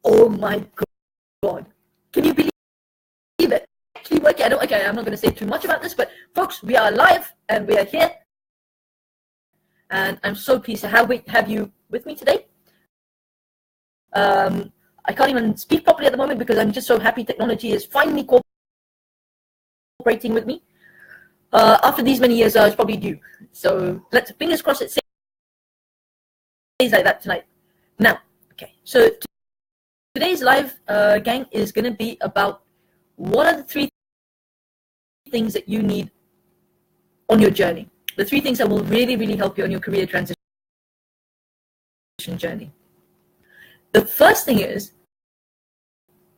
Oh my God. Can you believe it? Actually working. I'm not going to say too much about this, but folks, we are live and we are here. And I'm so pleased to have you with me today. I can't even speak properly at the moment because I'm just so happy technology is finally cooperating with me. After these many years, I was probably due. So let's fingers crossed it stays like that tonight. Now, okay, so today's live gang is going to be about what are the 3 things that you need on your journey. The 3 things that will really, really help you on your career transition journey. The first thing is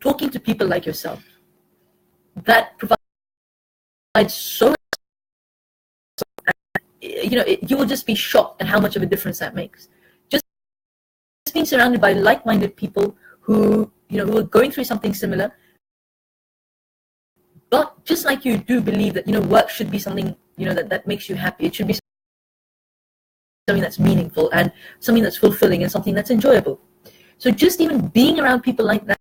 talking to people like yourself. That provides so, you will just be shocked at how much of a difference that makes. Just being surrounded by like-minded people who are going through something similar, but just like you do believe that, work should be something, that makes you happy. It should be something that's meaningful and something that's fulfilling and something that's enjoyable. So just even being around people like that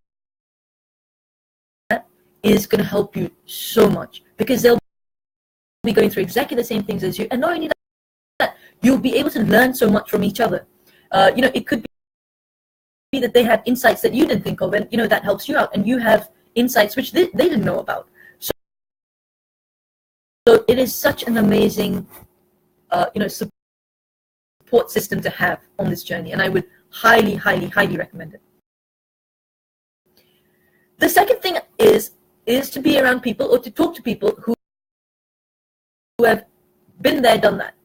is going to help you so much, because they'll be going through exactly the same things as you. And not only that, you'll be able to learn so much from each other. It could be that they have insights that you didn't think of, and that helps you out, and you have insights which they didn't know about. So it is such an amazing support system to have on this journey, and I would highly, highly, highly recommend it. The second thing is to be around people or to talk to people who have been there, done that.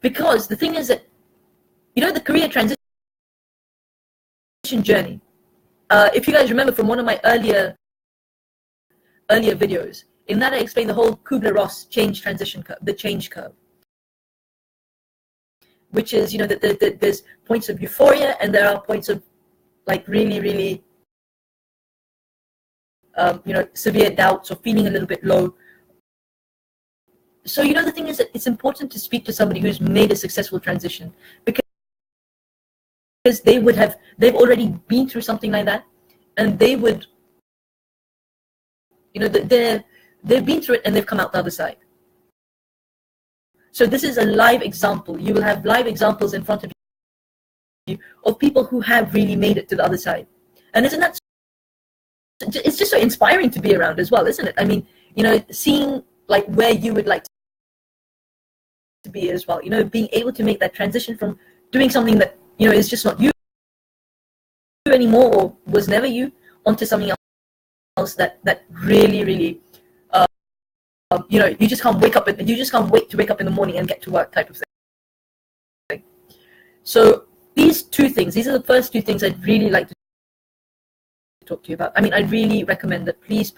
Because the thing is that, the career transition journey, if you guys remember from one of my earlier videos, in that I explained the whole Kubler-Ross transition curve, the change curve, which is, that there's points of euphoria and there are points of like really, really, severe doubts or feeling a little bit low. So, the thing is that it's important to speak to somebody who's made a successful transition, because they've already been through something like that, and they would, they've been through it and they've come out the other side. So this is a live example. You will have live examples in front of you of people who have really made it to the other side. And isn't that, it's just so inspiring to be around as well, isn't it? I mean, seeing like where you would like to be as well, being able to make that transition from doing something that, is just not you anymore or was never you, onto something else that really, really, you just can't wait to wake up in the morning and get to work type of thing. So these are the first 2 things I'd really like to talk to you about. I mean, I really recommend that please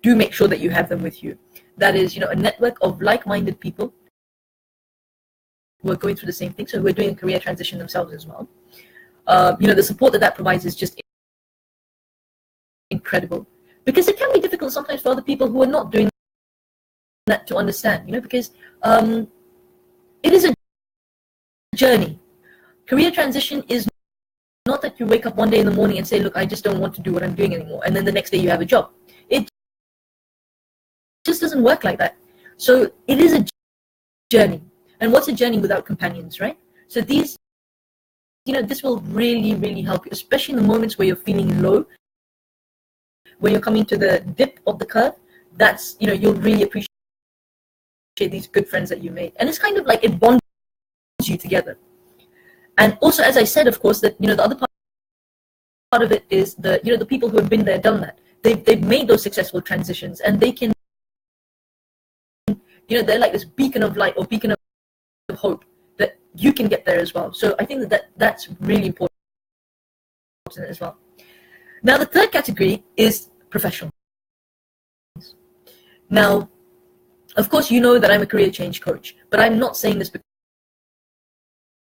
do make sure that you have them with you. That is, a network of like-minded people who are going through the same thing, so who are doing a career transition themselves as well. The support that provides is just incredible, because it can be difficult sometimes for other people who are not doing that to understand, because it is a journey. Career transition is not that you wake up one day in the morning and say, look, I just don't want to do what I'm doing anymore, and then the next day you have a job. It just doesn't work like that. So it is a journey. And what's a journey without companions, right? So this will really, really help you, especially in the moments where you're feeling low, when you're coming to the dip of the curve. That's, you'll really appreciate these good friends that you made. And it's kind of like it bonds you together. And also, as I said, of course, that, the other part of it is the people who have been there, done that. They've made those successful transitions, and they can, they're like this beacon of light or beacon of hope that you can get there as well. So I think that's really important as well. Now, the third category is professionals. Now, of course, that I'm a career change coach, but I'm not saying this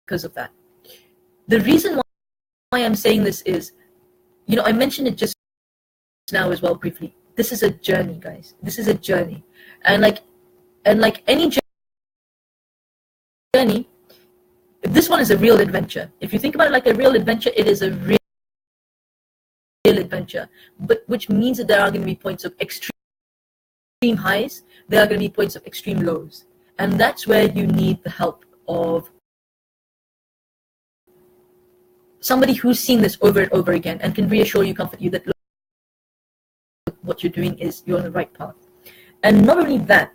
because of that. The reason why I'm saying this is, I mentioned it just now as well briefly. This is a journey, guys. This is a journey. And like any journey, this one is a real adventure. If you think about it like a real adventure, it is a real adventure, but which means that there are going to be points of extreme highs, there are going to be points of extreme lows. And that's where you need the help of somebody who's seen this over and over again and can reassure you, comfort you that, look, what you're doing is you're on the right path. And not only that,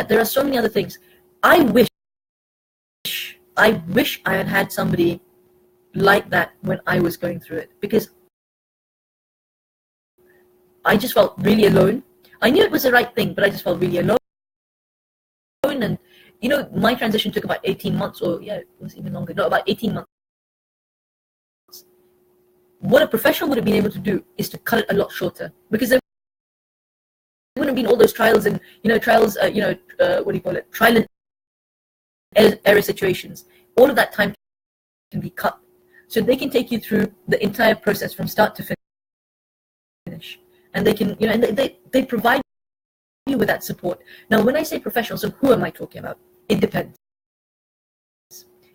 there are so many other things. I wish I had somebody like that when I was going through it, because I just felt really alone. I knew it was the right thing, but I just felt really alone. And my transition took about 18 months, or it was even longer. No, about 18 months. What a professional would have been able to do is to cut it a lot shorter, because there wouldn't have been all those trials and trial and error situations. All of that time can be cut, so they can take you through the entire process from start to finish, and they can and they provide you with that support. Now, when I say professional, so who am I talking about? It depends.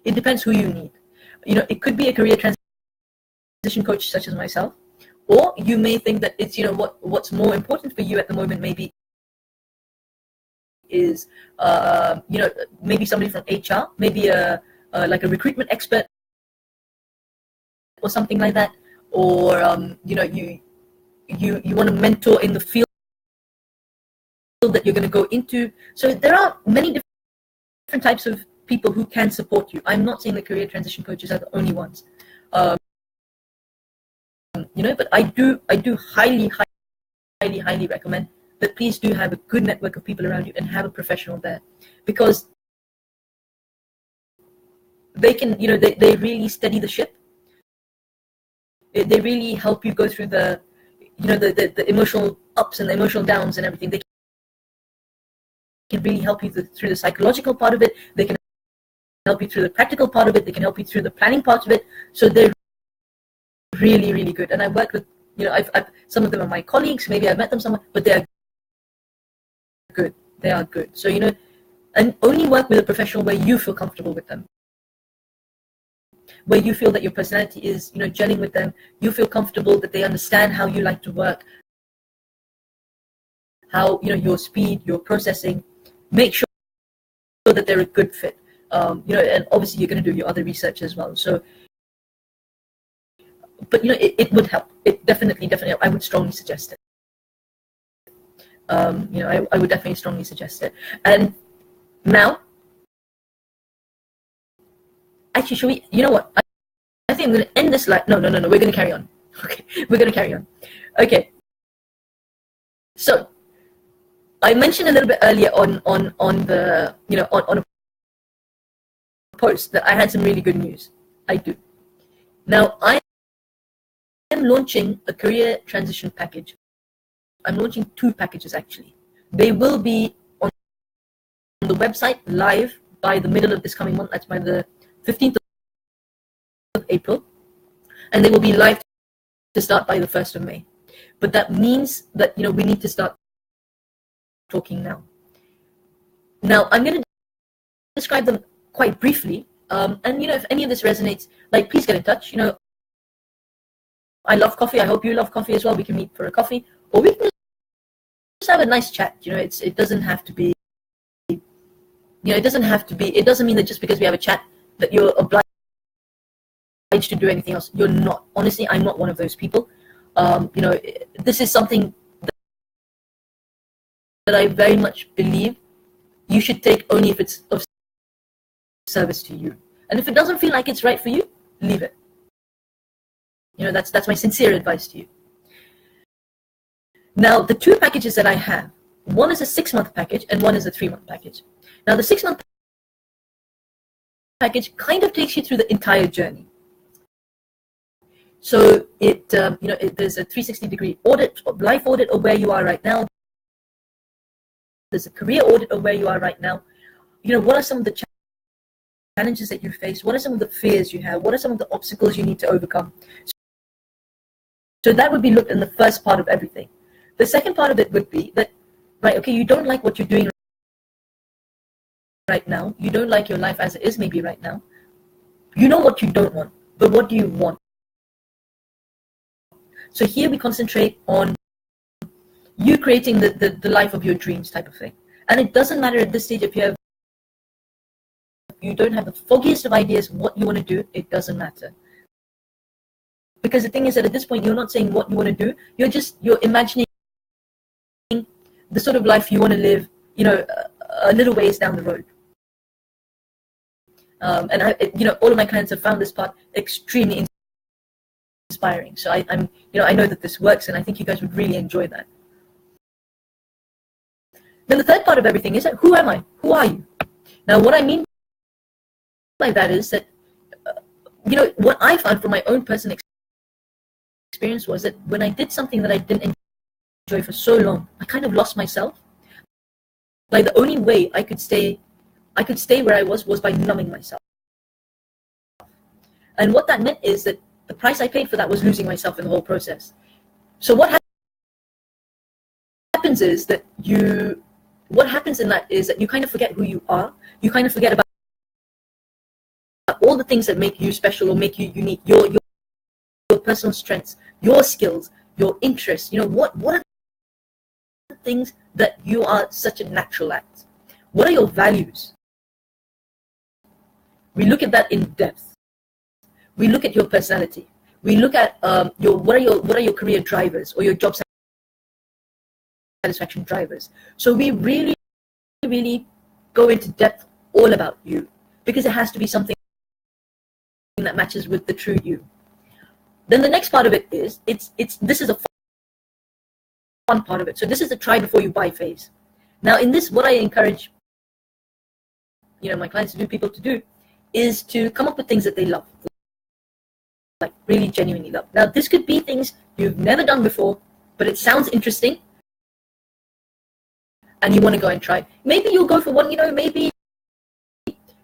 It depends who you need. It could be a career transition coach such as myself, or you may think that it's what's more important for you at the moment maybe is maybe somebody from HR, maybe like a recruitment expert or something like that, or you want to mentor in the field that you're going to go into. So there are many different types of people who can support you. I'm not saying the career transition coaches are the only ones, but I do highly recommend that please do have a good network of people around you and have a professional there, because they can they really steady the ship. They really help you go through the emotional ups and the emotional downs and everything. They can really help you through the psychological part of it. They can help you through the practical part of it. They can help you through the planning part of it. So they're really, really good. And I've worked with, I've some of them are my colleagues. Maybe I've met them somewhere, but they are good. They are good. So, and only work with a professional where you feel comfortable with them, where you feel that your personality is, gelling with them. You feel comfortable that they understand how you like to work, how, your speed, your processing. Make sure that they're a good fit. And obviously you're going to do your other research as well. So, but it would help. It definitely, I would strongly suggest it. I would definitely strongly suggest it. And now, actually, should we? You know what? I think I'm going to end this. No. We're going to carry on. Okay, we're going to carry on. Okay. So, I mentioned a little bit earlier on the on a post that I had some really good news. I do. Now I am launching a career transition package. I'm launching 2 packages actually. They will be on the website live by the middle of this coming month. That's by the 15th of April, and they will be live to start by the 1st of May. But that means that we need to start talking now. Now I'm going to describe them quite briefly, and if any of this resonates, please get in touch. I love coffee. I hope you love coffee as well. We can meet for a coffee, or we can just have a nice chat. It doesn't have to be. It doesn't have to be. It doesn't mean that just because we have a chat that you're obliged to do anything else. You're not. Honestly, I'm not one of those people. This is something that I very much believe you should take only if it's of service to you. And if it doesn't feel like it's right for you, leave it. That's my sincere advice to you. Now, the 2 packages that I have, one is a 6-month package and one is a 3-month package. Now, the 6-month package kind of takes you through the entire journey. So there's a 360-degree audit, life audit of where you are right now. There's a career audit of where you are right now. What are some of the challenges that you face? What are some of the fears you have? What are some of the obstacles you need to overcome? So that would be looked in the first part of everything. The second part of it would be that, right, okay, you don't like what you're doing right now. You don't like your life as it is maybe right now. You know what you don't want, but what do you want? So here we concentrate on you creating the life of your dreams type of thing. And it doesn't matter at this stage if you don't have the foggiest of ideas what you want to do, it doesn't matter. Because the thing is that at this point, you're not saying what you want to do, you're imagining the sort of life you want to live, a little ways down the road. And all of my clients have found this part extremely inspiring. So I know that this works, and I think you guys would really enjoy that. Then the third part of everything is that who am I? Who are you? Now, what I mean by that is that, what I found from my own personal experience was that when I did something that I didn't enjoy for so long, I kind of lost myself. Like the only way I could stay where I was by numbing myself. And what that meant is that the price I paid for that was losing myself in the whole process. So what happens in that is that you kind of forget who you are. You kind of forget about all the things that make you special or make you unique, your personal strengths, your skills, your interests. What are the things that you are such a natural at? What are your values? We look at that in depth. We look at your personality. We look at what are your career drivers or your job satisfaction drivers. So we really, really go into depth all about you, because it has to be something that matches with the true you. Then the next part of it is this is a fun part of it. So this is a try before you buy phase. Now in this, what I encourage my clients to do, people to do, is to come up with things that they love, like really genuinely love. Now this could be things you've never done before, but it sounds interesting and you want to go and try. Maybe you'll go for one, maybe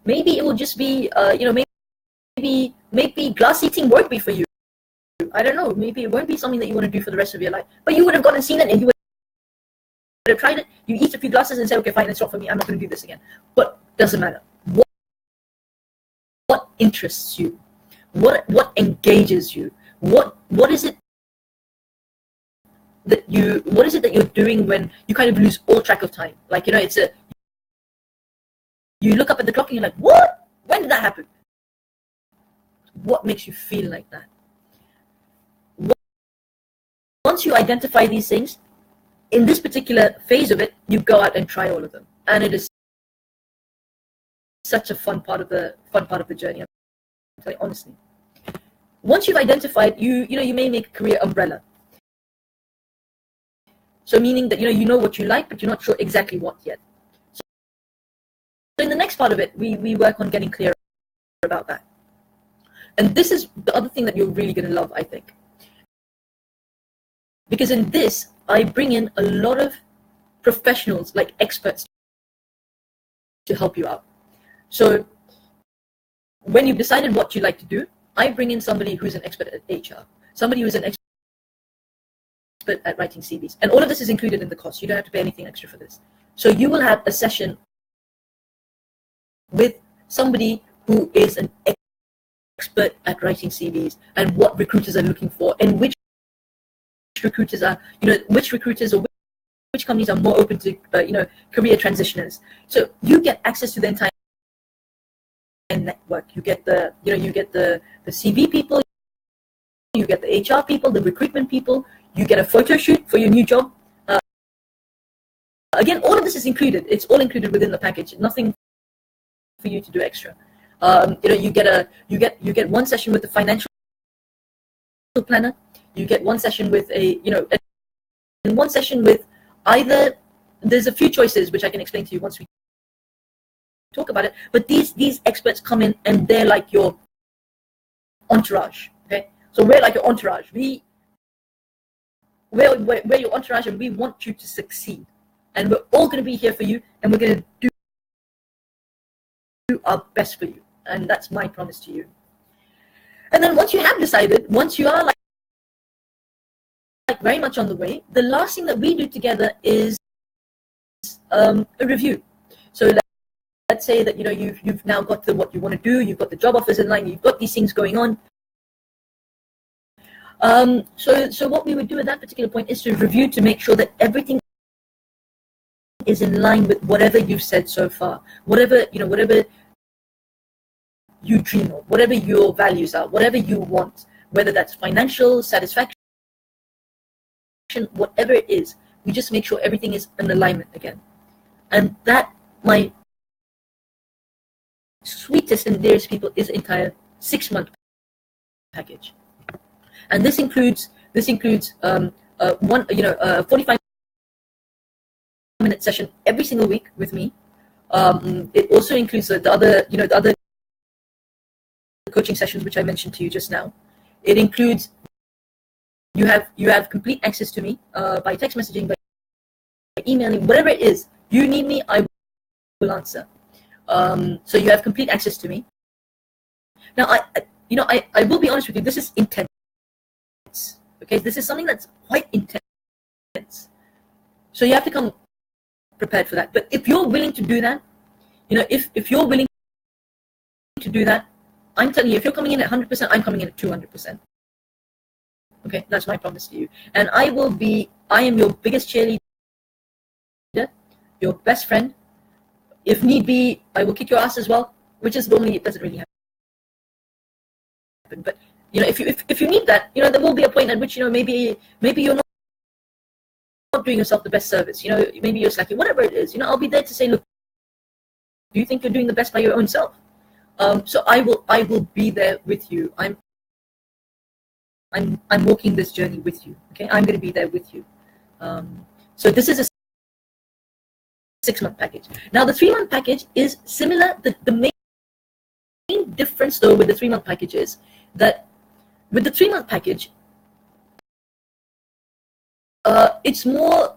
it will just be maybe glass eating won't be for you. I don't know, maybe it won't be something that you want to do for the rest of your life, but you would have gone and seen it and you would have tried it. You eat a few glasses and say, okay, fine, it's not for me, I'm not going to do this again. But doesn't matter. What interests you? What engages you? What is it that you're doing when you kind of lose all track of time? Like, you look up at the clock and you're like, what? When did that happen? What makes you feel like that? Once you identify these things, in this particular phase of it, you go out and try all of them, and it is such a fun part of the journey. I'm telling you honestly. Once you've identified, you may make a career umbrella. So meaning that you know what you like, but you're not sure exactly what yet. So in the next part of it, we work on getting clear about that. And this is the other thing that you're really going to love, I think. Because in this, I bring in a lot of professionals, like experts, to help you out. So when you've decided what you like to do, I bring in somebody who's an expert at HR, somebody who's an expert at writing CVs. And all of this is included in the cost. You don't have to pay anything extra for this. So you will have a session with somebody who is an expert at writing CVs and what recruiters are looking for, and which recruiters or which companies are more open to career transitioners. So you get access to the entire network. You get the CV people, you get the HR people, the recruitment people, you get a photo shoot for your new job. Again, all of this is included. It's all included within the package. Nothing for you to do extra. You get one session with the financial planner. You get one session with and one session with either. There's a few choices which I can explain to you once we talk about it. But these experts come in and they're like your entourage. Okay, so we're like your entourage. We're your entourage, and we want you to succeed. And we're all going to be here for you, and we're going to do our best for you. And that's my promise to you. And then once you have decided, once you are like very much on the way, the last thing that we do together is a review. So let's say that you've now got what you want to do, you've got the job offers in line, you've got these things going on. So what we would do at that particular point is to review to make sure that everything is in line with whatever you've said so far, whatever you dream of, whatever your values are, whatever you want, whether that's financial satisfaction, whatever it is. We just make sure everything is in alignment again, and that, my sweetest and dearest people, is the entire 6-month package. And this includes one 45-minute session every single week with me. It also includes the other coaching sessions which I mentioned to you just now. It includes, you have complete access to me by text messaging, by emailing, whatever it is you need me, I will answer. So you have complete access to me. Now, I will be honest with you, this is intense. Okay, this is something that's quite intense. So you have to come prepared for that. But if you're willing to do that, if you're willing to do that, I'm telling you, if you're coming in at 100%, I'm coming in at 200%. Okay, that's my promise to you. And I am your biggest cheerleader, your best friend. If need be, I will kick your ass as well, which is normally, it doesn't really happen. But if you need that, there will be a point at which maybe you're not doing yourself the best service. Maybe you're slacking, whatever it is. I'll be there to say, look, do you think you're doing the best by your own self? So I will be there with you. I'm walking this journey with you. Okay, I'm going to be there with you. So this is a 6-month package. Now the 3-month package is similar. The main difference though with the 3-month package is that with the 3-month package, it's more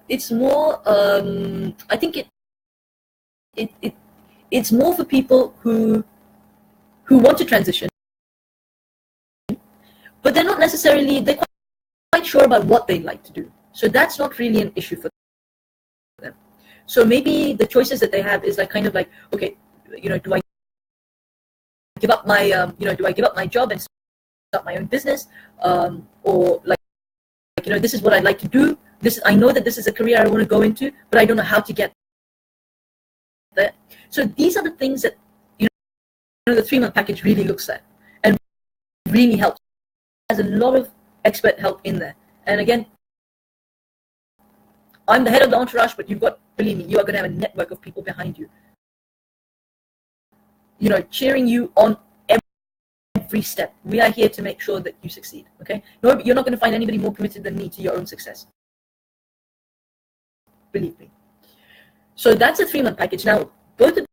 I think it's more for people who want to transition, but they're quite sure about what they like to do. So that's not really an issue for them. So maybe the choices that they have is okay, do I give up my job and start my own business, or this is what I'd like to do. I know that this is a career I want to go into, but I don't know how to get there. So these are the things that the 3-month package really looks at and really helps. There's a lot of expert help in there. And again, I'm the head of the entourage, but believe me, you are going to have a network of people behind you, cheering you on every step. We are here to make sure that you succeed. Okay? No, you're not going to find anybody more committed than me to your own success. Believe me. So that's a 3-month package. Now, both of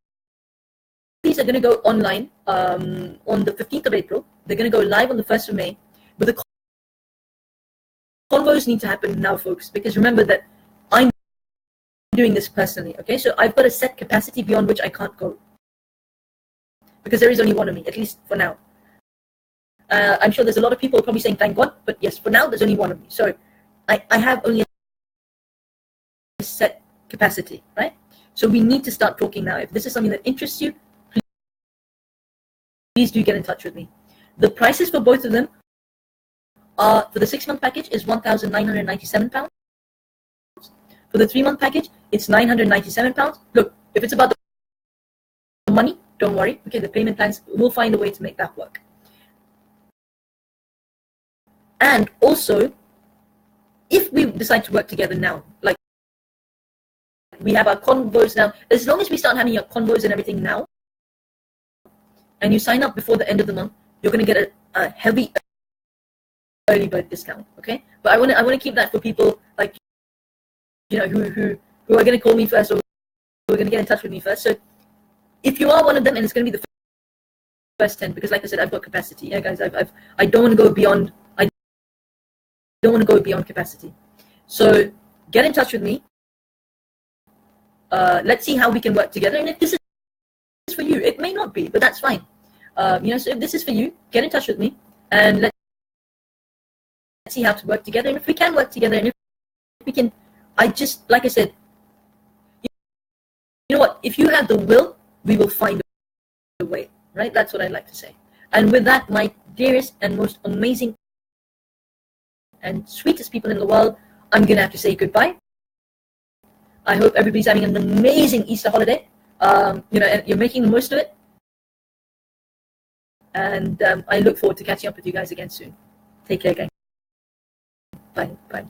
these are going to go online on the 15th of April. They're going to go live on the 1st of May. But the convos need to happen now, folks, because remember that I'm doing this personally. Okay, so I've got a set capacity beyond which I can't go, because there is only one of me, at least for now. I'm sure there's a lot of people probably saying thank God, but yes, for now there's only one of me. So I have only a set capacity, right? So we need to start talking now. If this is something that interests you, please do get in touch with me. The prices for both of them are, for the 6-month package is £1,997. For the 3-month package, it's £997. Look, if it's about the money, don't worry. Okay, the payment plans, we'll find a way to make that work. And also, if we decide to work together now, like we have our convos now, as long as we start having our convos and everything now, and you sign up before the end of the month, you're going to get a heavy early bird discount. Okay, but I want to keep that for people like who are going to call me first, or who are going to get in touch with me first. So if you are one of them, and it's going to be the first 10, because like I said, I've got capacity. Yeah, guys, I don't want to go beyond. I don't want to go beyond capacity. So get in touch with me. Let's see how we can work together. And if this is for you, it may not be, but that's fine. So if this is for you, get in touch with me, and let's see how to work together. And if we can work together, and if we can, like I said, you know what? If you have the will, we will find a way, right? That's what I'd like to say. And with that, my dearest and most amazing and sweetest people in the world, I'm going to have to say goodbye. I hope everybody's having an amazing Easter holiday. And you're making the most of it. And I look forward to catching up with you guys again soon. Take care, gang. Bye. Bye.